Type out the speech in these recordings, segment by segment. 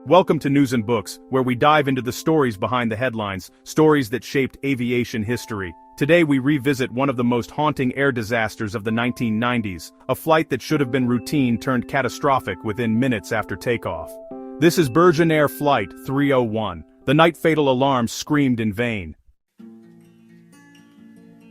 Welcome to News and Books, where we dive into the stories behind the headlines, stories that shaped aviation history. Today we revisit one of the most haunting air disasters of the 1990s, a flight that should have been routine turned catastrophic within minutes after takeoff. This is Birgenair Flight 301. The night fatal alarm screamed in vain.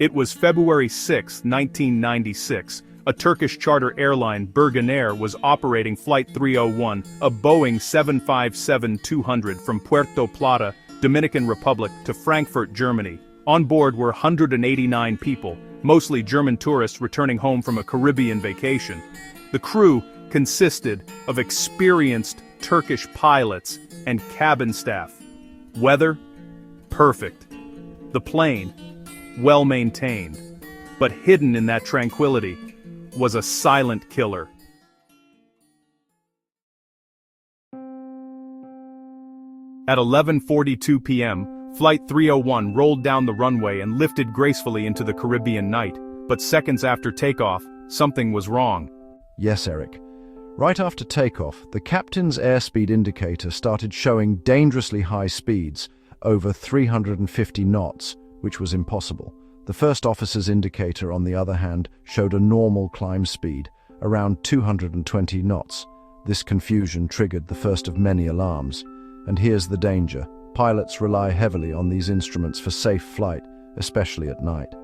It was February 6, 1996. A Turkish charter airline, Birgenair, was operating Flight 301, a Boeing 757-200 from Puerto Plata, Dominican Republic to Frankfurt, Germany. On board were 189 people, mostly German tourists returning home from a Caribbean vacation. The crew consisted of experienced Turkish pilots and cabin staff. Weather? Perfect. The plane? Well-maintained. But hidden in that tranquility was a silent killer. At 11:42 p.m., Flight 301 rolled down the runway and lifted gracefully into the Caribbean night, but seconds after takeoff, something was wrong. Yes, Eric. Right after takeoff, the captain's airspeed indicator started showing dangerously high speeds, over 350 knots, which was impossible. The first officer's indicator, on the other hand, showed a normal climb speed, around 220 knots. This confusion triggered the first of many alarms. And here's the danger. Pilots rely heavily on these instruments for safe flight, especially at night.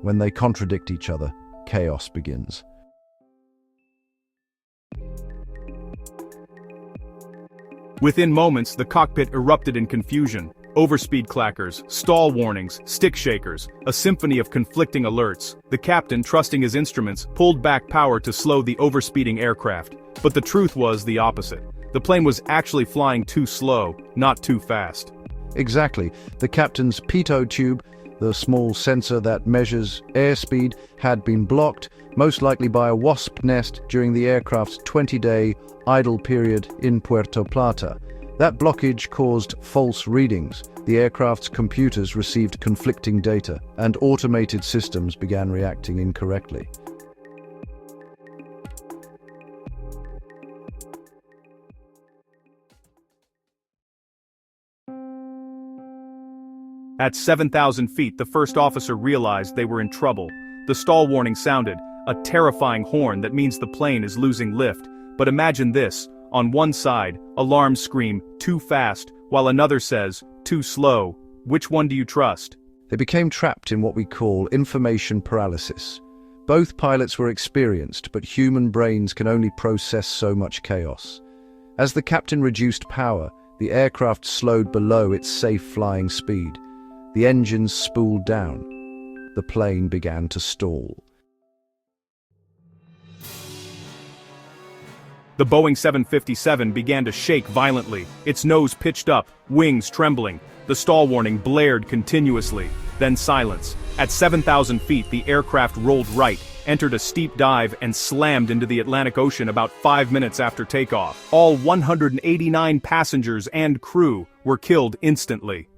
When they contradict each other, chaos begins. Within moments, the cockpit erupted in confusion. Overspeed clackers, stall warnings, stick shakers, a symphony of conflicting alerts. The captain, trusting his instruments, pulled back power to slow the overspeeding aircraft. But the truth was the opposite. The plane was actually flying too slow, not too fast. Exactly. The captain's pitot tube, the small sensor that measures airspeed, had been blocked, most likely by a wasp nest during the aircraft's 20-day idle period in Puerto Plata. That blockage caused false readings. The aircraft's computers received conflicting data, and automated systems began reacting incorrectly. At 7,000 feet, the first officer realized they were in trouble. The stall warning sounded, a terrifying horn that means the plane is losing lift. But imagine this. On one side, alarms scream, "Too fast," while another says, "Too slow." Which one do you trust? They became trapped in what we call information paralysis. Both pilots were experienced, but human brains can only process so much chaos. As the captain reduced power, the aircraft slowed below its safe flying speed. The engines spooled down. The plane began to stall. The Boeing 757 began to shake violently, its nose pitched up, wings trembling. The stall warning blared continuously, then silence. At 7,000 feet, the aircraft rolled right, entered a steep dive, and slammed into the Atlantic Ocean about 5 minutes after takeoff. All 189 passengers and crew were killed instantly.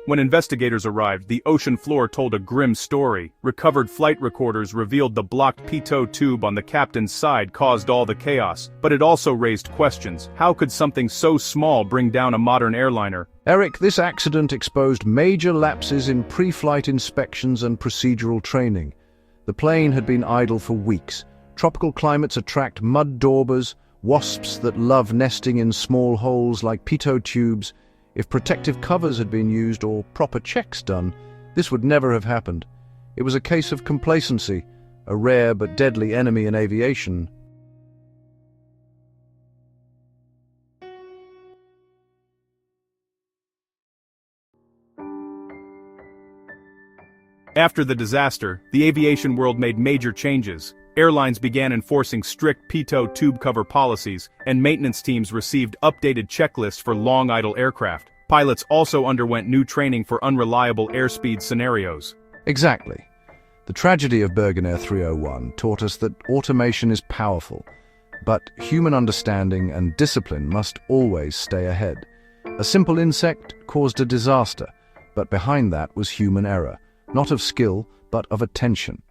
When investigators arrived, the ocean floor told a grim story. Recovered flight recorders revealed the blocked pitot tube on the captain's side caused all the chaos, but it also raised questions. How could something so small bring down a modern airliner? Eric, this accident exposed major lapses in pre-flight inspections and procedural training. The plane had been idle for weeks. Tropical climates attract mud daubers, wasps that love nesting in small holes like pitot tubes. If protective covers had been used or proper checks done, this would never have happened. It was a case of complacency, a rare but deadly enemy in aviation. After the disaster, the aviation world made major changes. Airlines began enforcing strict pitot tube cover policies, and maintenance teams received updated checklists for long idle aircraft. Pilots also underwent new training for unreliable airspeed scenarios. Exactly. The tragedy of Birgenair 301 taught us that automation is powerful, but human understanding and discipline must always stay ahead. A simple insect caused a disaster, but behind that was human error, not of skill, but of attention.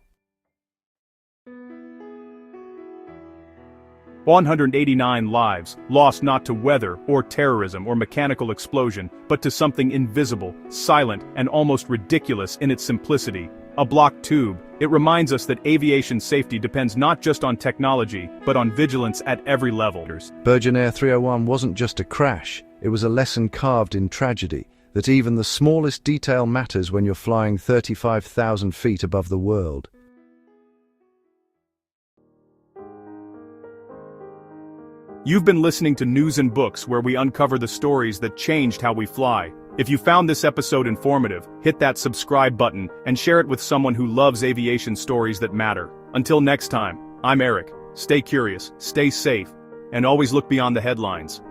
189 lives, lost not to weather, or terrorism, or mechanical explosion, but to something invisible, silent, and almost ridiculous in its simplicity. A blocked tube. It reminds us that aviation safety depends not just on technology, but on vigilance at every level. Birgenair 301 wasn't just a crash, it was a lesson carved in tragedy, that even the smallest detail matters when you're flying 35,000 feet above the world. You've been listening to News and Books, where we uncover the stories that changed how we fly. If you found this episode informative, hit that subscribe button and share it with someone who loves aviation stories that matter. Until next time, I'm Eric. Stay curious, stay safe, and always look beyond the headlines.